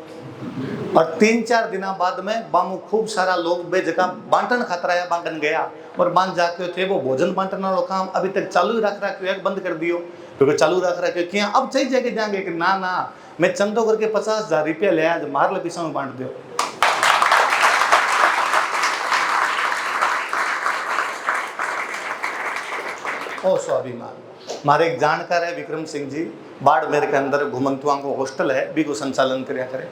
और 3-4 दिन बाद में बामू खूब सारा लोग बे जगह बांटन खतरा है बांटन गया और बांध जाके थे वो भोजन बांटने वाला काम अभी तक चालू ही रख रहा, बंद कर दियो क्योंकि चालू रख रहा क्या अब चाहिए जाके जाएंगे कि ना मैं चंदो करके 50,000 रुपया ले आया, मार ले पिसा में बांट दो। ओ स्वाभिमान मारे एक जानकार है विक्रम सिंह जी, बाड़मेर के अंदर घुमंतुआ को हॉस्टल है, भी को संचालन कराया करे।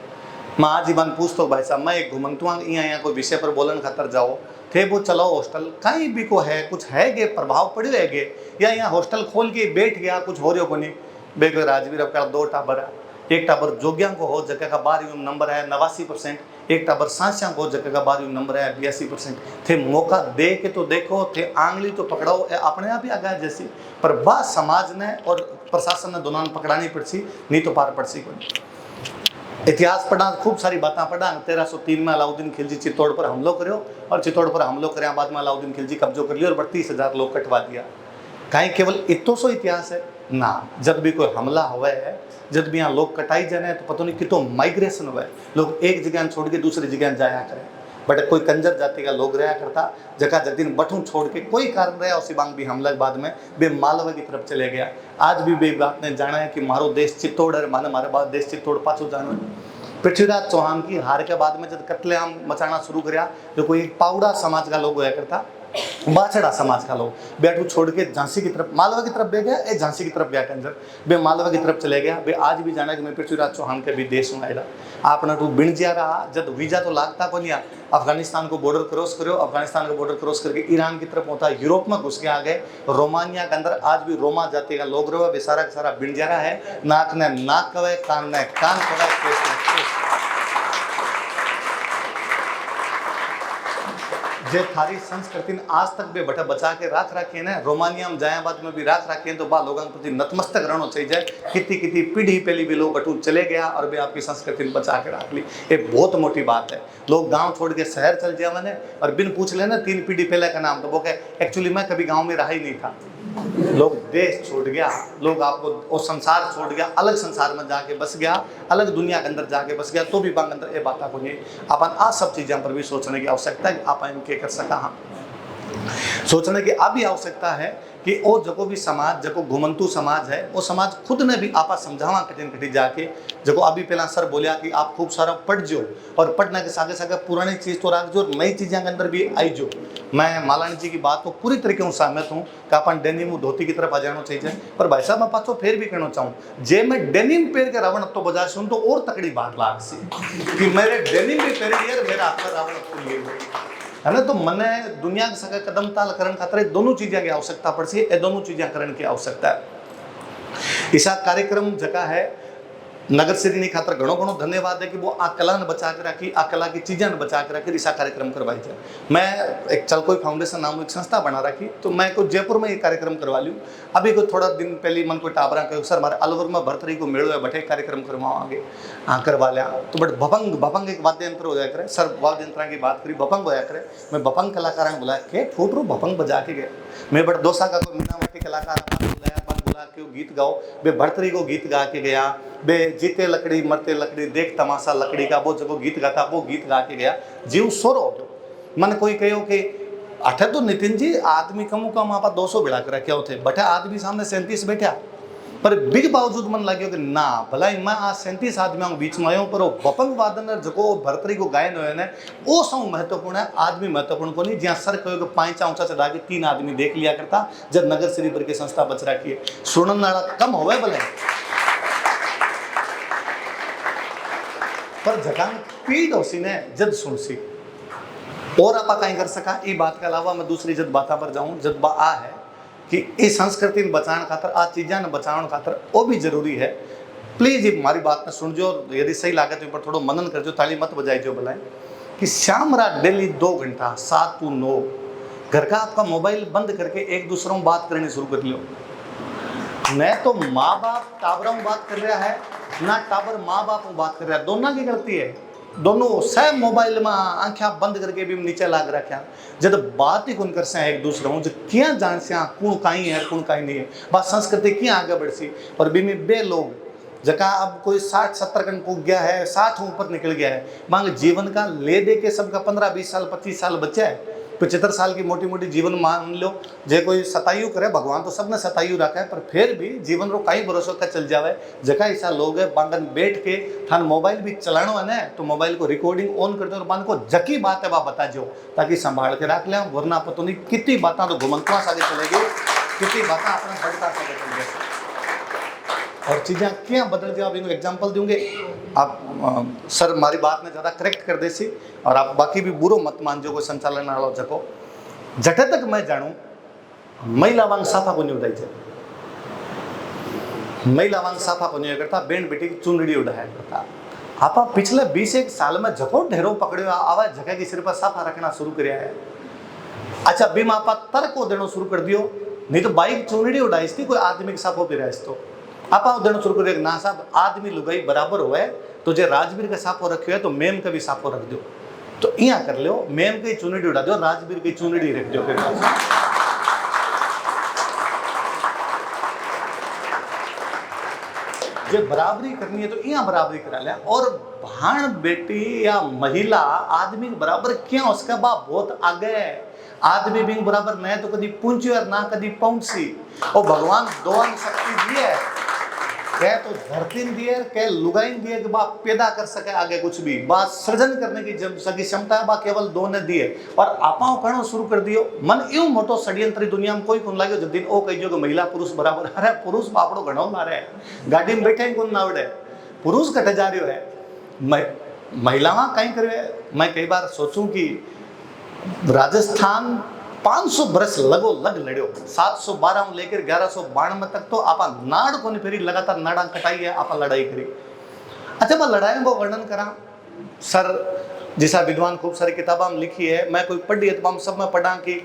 मैं आज ही बन पूछता हूँ भाई साहब, मैं एक घुमंतुआ यहाँ कोई विषय पर बोलन खातर जाओ थे वो चलाओ हॉस्टल कहीं भी को है कुछ है गे प्रभाव पड़े है गे या यहाँ हॉस्टल खोल के बैठ गया कुछ हो रही को नहीं। बेगो राजवीर अब का 2 टाबर है, एक टाबर जोग्या को हो जगह का 12 नंबर है 89%, एक टाबर सांस्या को जगह का 12 नंबर है 82%। थे मौका दे के तो देखो, थे आंगली तो पकड़ाओ, अपने आप ही आ गया जैसी। पर बात समाज ने और प्रशासन ने दोनों पकड़ानी पड़सी, नहीं तो पार पड़सी कोई। इतिहास पढ़ा, खूब सारी बातें पढ़ा। 1303 में अलाउद्दीन खिलजी चित्तौड़ पर हमलो करो और चित्तौड़ पर हमलो करने बाद में अलाउद्दीन खिलजी कब्जो कर लिया और 32,000 लोग कटवा दिया। कहीं केवल इतो सो इतिहास है ना, जब भी कोई हमला हुआ है, जब भी यहाँ लोग कटाई जाने तो पता नहीं कितो माइग्रेशन हुआ है, लोग एक जगह छोड़ के दूसरी जगह जाया करें। बट कोई कंजर जाति का लोग रहा करता जगह जगह बठू छोड़ के कोई कारण रहा उसी बांग भी हमला के बाद में बे मालवा की तरफ चले गया। आज भी बे बात ने जाना है कि मारो देश चित्तौड़ है, माने मारे बाद देश चित्तौड़ पाछो जाना है। पृथ्वीराज चौहान की हार के बाद में जब कत्लेआम मचाना शुरू कराया, जो कोई एक पावड़ा समाज का लोग होया करता, बाछड़ा समाज का लोग बैठू छोड़ के झांसी की तरफ मालवा की तरफ बे गया, ए झांसी की तरफ गया कंजर बे मालवा की तरफ चले गया। बे आज भी जाना कि मैं पृथ्वीराज चौहान के भी देश में आएगा आपने तो बिन जा रहा जब वीजा तो लागता को नहीं। अफगानिस्तान को बॉर्डर क्रॉस करो, अफगानिस्तान का बॉर्डर क्रॉस करके ईरान की तरफ होता है, यूरोप में घुस के आ गए। रोमानिया के अंदर आज भी रोमा जाति का लोग रहो, सारा का सारा बिन जा रहा है। नाक ने नाक कवे, कान ने कान कवे, जे थारी संस्कृति ने आज तक भी बटा बचा के रख रखे ना, रोमानिया में जायाबाद में भी रख रखे हैं, तो बा लोगों के प्रति नतमस्तक रहना चाहिए। कितनी पीढ़ी पहली भी लोग बटू चले गया और भी आपकी संस्कृति बचा के रख ली, ये बहुत मोटी बात है। लोग गांव छोड़ के शहर चल जाए मैंने और बिन पूछ लेना 3 पीढ़ी पहले का नाम, तो वो कहे एक्चुअली मैं कभी गाँव में रहा ही नहीं था। लोग देश छोड़ गया, लोग आपको वो संसार छोड़ गया, अलग संसार में जाके बस गया, अलग दुनिया के अंदर जाके बस गया, तो भी बांग अंदर ये बात को नहीं अपन आ सब चीज़ों पर भी सोचने की आवश्यकता है कि आप इनके कर सका। हाँ सोचने की अभी आवश्यकता है कि वो जको भी समाज जको घुमंतु समाज है वो समाज खुद ने भी आपा समझावा कठिन कठिन जाके जको अभी पहला सर बोलिया कि आप खूब सारा पढ़ जो और पढ़ने के सागे सागे पुरानी चीज तो रख जो और नई चीज़ों के अंदर भी आई जो। मैं मालानी जी की बात को पूरी तरीके से सहमत हूँ कि अपन डेनिम धोती की तरफ आ जाना चाहिए, पर भाई साहब मैं पाछो फिर भी कहना चाहूँ जे मैं डेनिम पहन के रावण तो बजा सुन तो और तकड़ी बात लाग सी कि मेरे डेनिम भी पहन यार मेरा हाथ रावण तो लिए है ना। तो मने दुनिया के सगे कदम ताल करण खातर दोनों चीज़ों की आवश्यकता पड़ती है, दोनों चीज़ें करण की आवश्यकता है। इसा कार्यक्रम जगह है नगर श्री ने खातर घणो घणो धन्यवाद है कि वो आ कला ने बचा के रखी, आ कला की चीज़ें ने बचा के रखी, इसा कार्यक्रम करवाई जाए। मैं एक चलकोई फाउंडेशन नाम एक संस्था बना रखी, तो मैं को जयपुर में ये कार्यक्रम करवा लियो। अभी को थोड़ा दिन पहले मन को टाबरा कहो सर हमारे अलवर में भरतरी को मेड़ो है बटे कार्यक्रम करवाओगे, हाँ करवा लिया। तो बट भपंग एक वाद्य यंत्र हो जाया करे सर, वाद्य यंत्र की बात करी भपंग होया करे, मैं भपंग कलाकार ने बुलाया के ठोटरू भपंग बजा के गए। मैं बट दोसा का कोई मीनामाटी कलाकार बुलाया के गीत गाओ, बे भरतरी को गीत गा के गया, बे जीते लकड़ी मरते लकड़ी देख तमाशा लकड़ी का वो जब गीत गाता वो गीत गा के गया। जीव सोरो हो गयो। मन कोई कहो कि अठे तो नितिन जी आदमी कम कम आप 200 बिड़ा कर रखे थे, बटे आदमी सामने 37 बैठा, पर बिग बावजूद मन लगे कि ना भला मैं आ 37 आदमियों के बीच में आयो, पर वो बपंग वादन जो भरतरी को गायन हुए ने वो सब महत्वपूर्ण है, आदमी महत्वपूर्ण को नहीं। जहाँ सर कहो कि 5 ऊंचा चढ़ा के 3 आदमी देख लिया करता जब नगर श्री पर की संस्था बच रखी है, सुनने वाला कम होवे भले, पर जगह पीड़ होसी ने जद सुनसी और आप कहीं कर सका। ये बात के अलावा मैं दूसरी जद बात पर जाऊं, जद बा आ है कि इस संस्कृति ने बचाने खातर आ चीज़ा ने बचाने खातर वो भी जरूरी है। प्लीज ये हमारी बात में सुन जो, यदि सही लागे तो पर थोड़ा मनन कर जो, ताली मत बजाई जो बुलाए कि शाम रात डेली 2 घंटा 7 to 9 घर का आपका मोबाइल बंद करके एक दूसरों बात करनी शुरू कर लो। न तो माँ बाप टाबरों बात कर रहा है, ना टाबर माँ बाप बात कर रहा है, दोनों की गलती है। दोनों सब मोबाइल में आंखें बंद करके भी नीचे लाग रखा, जब बात ही कौन कर से एक दूसरों जो क्या जान से कौन कहीं है कौन कहीं नहीं है, बात संस्कृति क्या आगे बढ़ सी। और बीमी बे लोग जगह अब कोई 60-70 कन पुग गया है, 60 ऊपर निकल गया है, मांग जीवन का ले दे के सबका 15-20 साल 25 साल बच्चा है, 75 साल की मोटी मोटी जीवन मान लो। जे कोई सतायु करे, भगवान तो सबने सतायु रखा है, पर फिर भी जीवन रो कई भरोसा का चल जावे। जगह ऐसा लोग है बांगन बैठ के थान मोबाइल भी चलानो है ना, तो मोबाइल को रिकॉर्डिंग ऑन कर दो और बांग को जकी बात है वह बता जो, ताकि संभाल के रख लें, वरना पता नहीं कितनी बातें तो घुमंतुआ सागे चलेगी, कितनी बातें अपने बढ़ता सागे चल जाए और चीज़ें क्या बदल जाओ। अब इनको एग्जाम्पल दूंगे, आप सर हमारी बात में ज़्यादा करेक्ट कर देसी और आप बाकी भी बुरो मत मान जो, कोई संचालन वालों जको जटे तक मैं जानूँ महिला वांग साफा को नहीं उड़ाई जाए, महिला वांग साफा को नहीं करता, बैंड बेटी की चुनड़ी उड़ाया करता। आप पिछले 20 साल में जको ढेरों पकड़े आवा जगह की सिर पर साफा रखना शुरू कराया है। अच्छा बीम आप तर्क को देना शुरू कर दियो, नहीं तो बाइक चुनड़ी उड़ाई थी कोई आदमी के साफो पे तो आप देना शुरू कर, ना साहब आदमी लुगाई बराबर हुआ है, तो जे राजवीर का साफो रखियो है तो मेम का भी साफो रख दो, तो यहाँ कर लो, मेम की चुनड़ी उड़ा दो, राजवीर की चुनड़ी रख दो। फिर जे बराबरी करनी है तो यहाँ बराबरी करा लिया। और भाण बेटी या महिला आदमी के बराबर क्यों, उसका बाप बहुत आगे है। आदमी भी बराबर नहीं तो कभी पहुंची और ना कभी पहुंची, और भगवान दोनों शक्ति दिए कह तो धरती दिए कह लुगाइन दिए कि बाप पैदा कर सके आगे कुछ भी, बात सृजन करने की जब सकी क्षमता है बा केवल दो ने दिए, और आपाओ कहना शुरू कर दियो। मन यूं मोटो षड्यंत्री दुनिया में कोई कौन लागे जो दिन ओ कहियो कि महिला पुरुष बराबर, अरे पुरुष बापड़ो घणो मारे गाड़ी में बैठे कौन ना आवड़े, पुरुष कटे जा रही है, महिलावां कहीं करे। मैं कई बार सोचूं कि राजस्थान 500 बरस लगो लग लड़ो, 712 लेकर 1192 तक तो आपा नाड़ को नहीं फेरी, लगातार नाड़ा कटाई है, आपा लड़ाई करी। अच्छा मैं लड़ाई को वर्णन करा सर, जैसा विद्वान खूब सारी किताबा में लिखी है, मैं कोई पढ़ी है तो हम सब में पढ़ा कि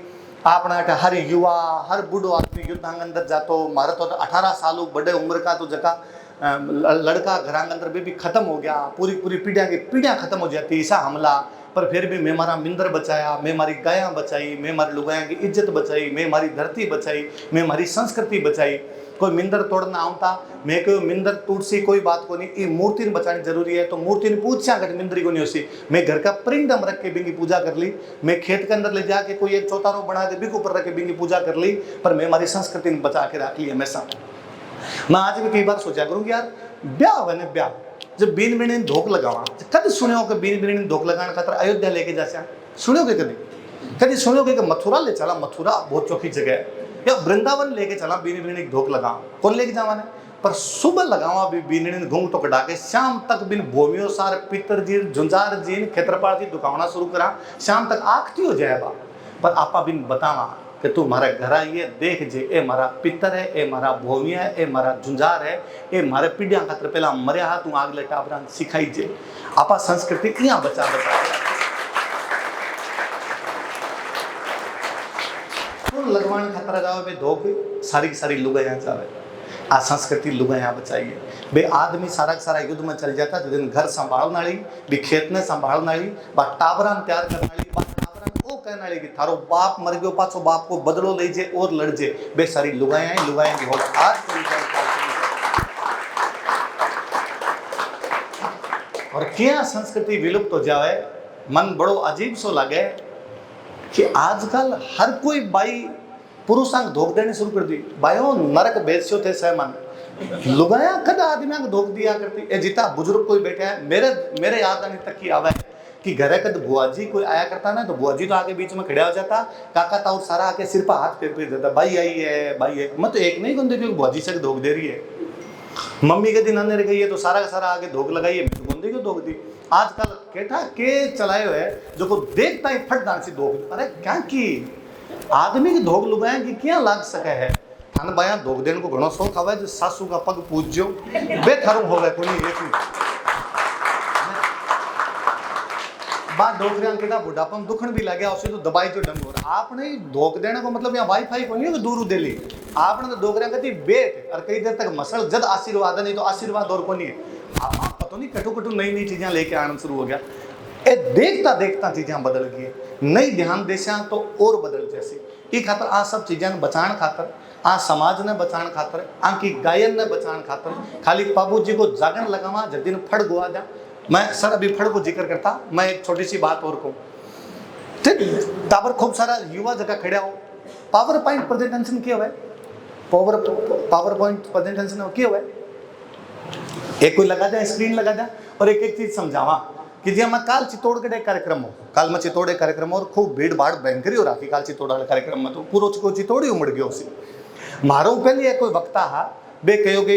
आपना हर युवा हर बूढ़ो आदमी युद्धांग अंदर जातो, मारा तो 18 सालों बड़े उम्र का तो जगह लड़का घरांग अंदर भी खत्म हो गया, पूरी पूरी पीढ़ियाँ की पीढ़ियाँ खत्म हो जाती, ऐसा हमला। पर फिर भी मैं मारा मिंदर बचाया, मैं मारी गायां बचाई, मैं मारी लुगायां की इज्जत बचाई, मैं मारी धरती बचाई, मैं मारी संस्कृति बचाई। कोई मिंदर तोड़ना आवता मैं कहो मिंदर टूटसी कोई बात को नहीं, ये मूर्ति ने बचानी जरूरी है तो मूर्ति ने पूछा कर मिंदरी को नहीं होसी। मैं घर का परिंदम रख के बिंगी पूजा कर ली, मैं खेत के अंदर ले जाके कोई एक चौतारो बना के बिग ऊपर रख के बिंगी पूजा कर ली, पर मैं हमारी संस्कृति ने बचा के रख ली हमेशा। मैं आज भी कई बार सोचा करूँ यार ब्याह हुआ ने ब्याह जब बीन बीणी धोख लगावा कभी सुनो कि बीन बीणी धोख लगाने खातर अयोध्या लेके जा सुनोगे कभी कभी सुनोगे कि मथुरा ले चला, मथुरा बहुत चौखी जगह है, या वृंदावन लेके चला बीन बीणी धोख लगा कौन लेके जावा ने, पर सुबह लगावा भी बीन घूंग तो कटा के शाम तक बिन भूमियों सार पितर जी झुंझार जी खेत्रपाल जी दुकावना शुरू करा शाम तक आखती हो जाएगा, पर आपा बिन बतावा कि तू मारे घर आइए देख जे ए मारा पितर है, ए मारा भूमिया है, ए मारा झुंझार है, ए मारे पीढ़िया खातर पहला मरिया हा तू आगले टाबरा सिखाई जे। आपा संस्कृति यहाँ बचा लगवान खतरा जावे बे धोख सारी सारी लुगा यहाँ जावे, आ संस्कृति लुगा यहाँ बचाइए बे। आदमी सारा सारा युद्ध में चल जाता जिस दिन घर संभालने वाली भी खेत ने संभालने वाली बा टाबरा तैयार करने वाली बा टाबरा वो कहने वाली कि थारो बाप मर गयो पाछो बाप को बदलो ले जे और लड़ जे बे सारी लुगायां की हो आज और क्या संस्कृति विलुप्त हो जावे। मन बड़ो अजीब सो लगे कि आजकल हर कोई बाई पुरुषां को धोख देनी शुरू कर दी, बायो नरक बेस्यो थे सहमान लुगाया कद आदमी को धोख दिया करती। ए जिता बुजुर्ग कोई बैठा है मेरे याद आने तक की आवे कि घरे कद बुआ जी कोई आया करता ना तो बुआ जी तो आगे बीच में खड़ा हो जाता, काका ताऊ सारा आके सिर पर हाथ फेर देता, भाई आई है भाई है। मैं तो एक नहीं गुंदे क्योंकि बुआ जी से धोख दे रही है, मम्मी के दिन आने रह गई है तो सारा का सारा आगे धोख लगाई है, मैं गुंदे क्यों धोख दी। आजकल केठा के चलाए हुए जो को देखता ही फट डांस से धोख, अरे क्या की आदमी की धोख लुगाया कि क्या लाग सके है। थान बाया धोख देने को घणो शौक आवे जो सासू का पग पूजो बेथरू हो गए कोई एक बात डोकरियां केटा बुढ़ापन दुखन भी लगे उसे तो दवाई जो डंग हो रहा। आपने धोख देने को मतलब यहाँ वाईफाई को नहीं है दूर दिल्ली आपने तो डोकरियां कहती बेट और कई देर तक मसल जद आशीर्वाद नहीं तो आशीर्वाद और को नहीं है। आप पता नहीं कटू कटू नई नई चीजें लेके आना शुरू हो गया। ए देखता देखता चीजें बदल गई, नई ध्यान देशा तो और बदल जैसी ई खातर आ सब चीजें बचाने खातर आ समाज ने बचाने खातर आंकी गायन ने बचाने खातर खाली बाबू जी को जागरण लगावा जब दिन फड़ गुआ जा। मैं सर अभी फड़ को जिक्र करता, मैं एक छोटी सी बात और कहूँ ठीक ताबर खूब सारा युवा जगह खड़ा हो पावर पॉइंट प्रेजेंटेशन किया हुआ है, पावर पॉइंट प्रेजेंटेशन किया हुआ है। एक कोई लगा जाए स्क्रीन लगा जाए और एक एक चीज समझावा कि जी मैं काल चित्तौड़गढ़ एक कार्यक्रम हो काल में चित्तौड़ कार्यक्रम और खूब भीड़ भाड़ भयंकरी हो रखी काल चित्तौड़ कार्यक्रम में तो पूरा को चित्तौड़ी उमड़ गयो उसी मारो पहले एक कोई वक्ता हा बे कहो कि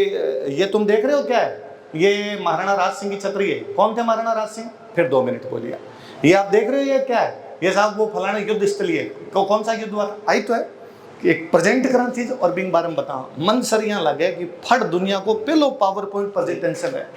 ये तुम देख रहे हो क्या है ये महाराणा राज सिंह की छतरी है। कौन थे महाराणा राज सिंह? फिर 2 मिनट बोलिया। ये आप देख रहे हो ये क्या है? ये साहब वो फलाना युद्ध स्थली है। तो कौन सा युद्ध हुआ था? आई तो है कि एक प्रेजेंट करना चीज और बिंग बारे में बताओ मन सर यहाँ लगे कि फट दुनिया को पहलो पावर पॉइंट प्रेजेंटेशन है।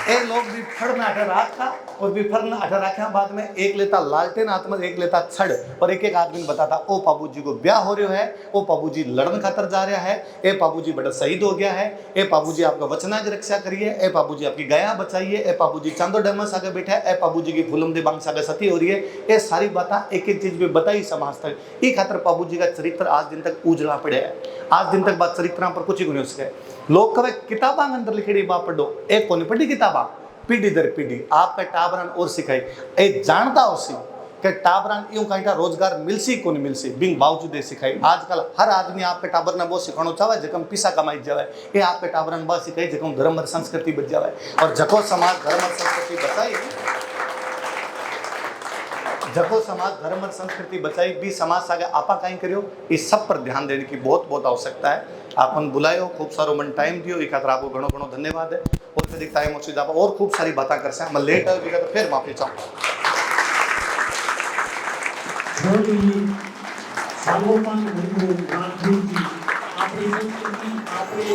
ए लोग भी फड़ में अठर रखा और भी फड़ में अठर रखा बाद में एक लेता लालटेन हाथ में एक लेता छड़ और एक एक आदमी बताता ओ पाबू जी को ब्याह हो रहा है, ओ पाबू जी लड़न खातर जा रहा है, ए पाबू जी बड़ा शहीद हो गया है, ए पाबू जी आपका वचना की रक्षा करिए, ए पाबू जी आपकी गया बचाइए, ए पाबू जी चांदो डैम से आगे बैठा है, ए पाबू जी की फुलम दे बांग से आगे सती हो रही है। ये सारी बातें एक एक चीज भी बताई समाज तक। ये खातर पाबू जी का चरित्र आज दिन तक उजला पड़ा है, आज दिन तक बात चरित्र पर कुछ ही नहीं हो सके। लोग कहे किताबा अंदर लिखेड़ी बात पढ़ो, एक कौन पढ़ी किताबा पीढ़ी दर पीढ़ी आपका टाबरन और सिखाई ए जानता उसी के टाबरन यूं कहीं रोजगार मिलसी कौन मिलसी बिंग बावजूद सिखाई। आजकल हर आदमी आपके टाबर ने वो सिखाना चाहे जकम पिसा कमाई जावे, ये आपके टाबरन बस सिखाई जकम धर्म और संस्कृति बच जावे। और जको समाज धर्म और संस्कृति बचाई, जको समाज धर्म और संस्कृति बचाई भी समाज से आगे आपा कहीं करियो, इस सब पर ध्यान देने की बहुत बहुत आवश्यकता है। आपन बुलायो खूब सारो मन टाइम दियो, एक खातर आपको घणो घणो धन्यवाद है। और अधिक टाइम हो सीधा और खूब सारी बातें कर से मैं लेट आयो तो फिर माफी चाहूँ। आपकी